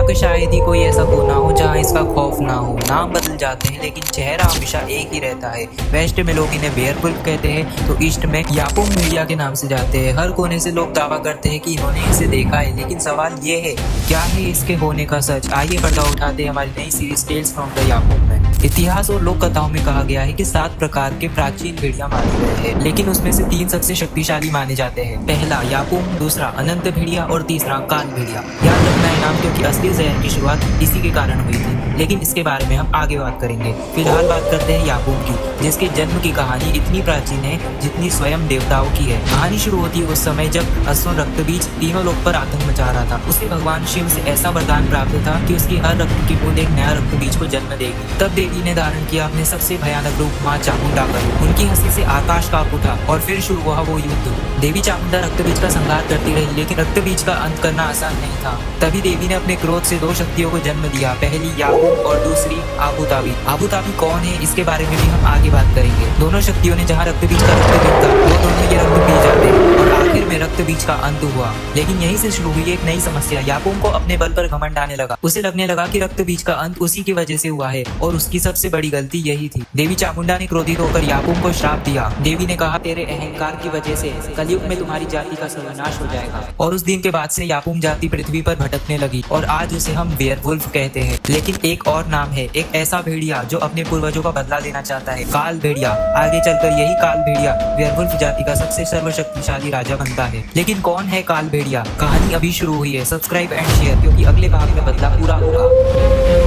कि शायद ही कोई ऐसा कोना हो जहाँ इसका खौफ ना हो। नाम बदल जाते हैं लेकिन चेहरा हमेशा एक ही रहता है। वेस्ट में लोग इन्हें बेयरवुल्फ कहते हैं तो ईस्ट में यापुंग मीडिया के नाम से जाते हैं। हर कोने से लोग दावा करते हैं कि इन्होंने इसे देखा है, लेकिन सवाल ये है क्या है इसके होने का सच। आइए पर्दा उठाते हैं हमारी नई सीरीज टेल्स फ्रॉम द यापुंग में। इतिहास और लोक कथाओं में कहा गया है कि 7 प्रकार के प्राचीन भेड़िया माने गए हैं, लेकिन उसमें से 3 सबसे शक्तिशाली माने जाते हैं। पहला यापुंग, दूसरा अनंत भेड़िया और तीसरा काल भेड़िया। याद रखना है नाम, क्योंकि असली जहर की शुरुआत इसी के कारण हुई थी, लेकिन इसके बारे में हम आगे बात करेंगे। फिलहाल बात करते हैं यापुंग की, जिसके जन्म की कहानी इतनी प्राचीन है जितनी स्वयं देवताओं की है। कहानी शुरू होती है उस समय जब असुर रक्तबीज तीनों लोग पर आतंक मचा रहा था। उसे भगवान शिव से ऐसा वरदान प्राप्त था कि उसकी हर रक्त की बूंद एक नया रक्तबीज को जन्म देगी। तब देवी ने धारण किया अपने सबसे भयानक रूप माँ चामुंडा पर। उनकी हंसी से आकाश कांप उठा और फिर शुरू हुआ वो युद्ध। देवी चामुंडा रक्तबीज का संहार करती रही, लेकिन रक्तबीज का अंत करना आसान नहीं था। तभी देवी ने अपने क्रोध से 2 शक्तियों को जन्म दिया, पहली यापुंग और दूसरी आबुताबी। आबुताबी कौन है इसके बारे में भी हम आगे बात करेंगे। दोनों शक्तियों ने जहाँ रक्तबीज का रक्त पीता वो दोनों ये रक्त पी जाते और आखिर में रक्तबीज का अंत हुआ। लेकिन यहीं से शुरू हुई एक नई समस्या। यापुंग को अपने बल पर घमंड आने लगा। उसे लगने लगा कि रक्तबीज का अंत उसी की वजह से हुआ है और उसकी सबसे बड़ी गलती यही थी। देवी चामुंडा ने क्रोधित होकर यापुंग को श्राप दिया। देवी ने कहा तेरे अहंकार की वजह से कलयुग में तुम्हारी जाति का सर्वनाश हो जाएगा। और उस दिन के बाद से यापुंग जाति पृथ्वी पर भटकने लगी और आज उसे हम बेयरवुल्फ कहते हैं। लेकिन एक और नाम है, एक ऐसा भेड़िया जो अपने पूर्वजों का बदला लेना चाहता है, काल भेड़िया। आगे चलकर यही काल भेड़िया बेयरवुल्फ जाति का सबसे सर्वशक्तिशाली राजा बनता है। लेकिन कौन है काल भेड़िया? कहानी अभी शुरू हुई है। सब्सक्राइब एंड शेयर, क्योंकि अगले भाग में बदला पूरा होगा।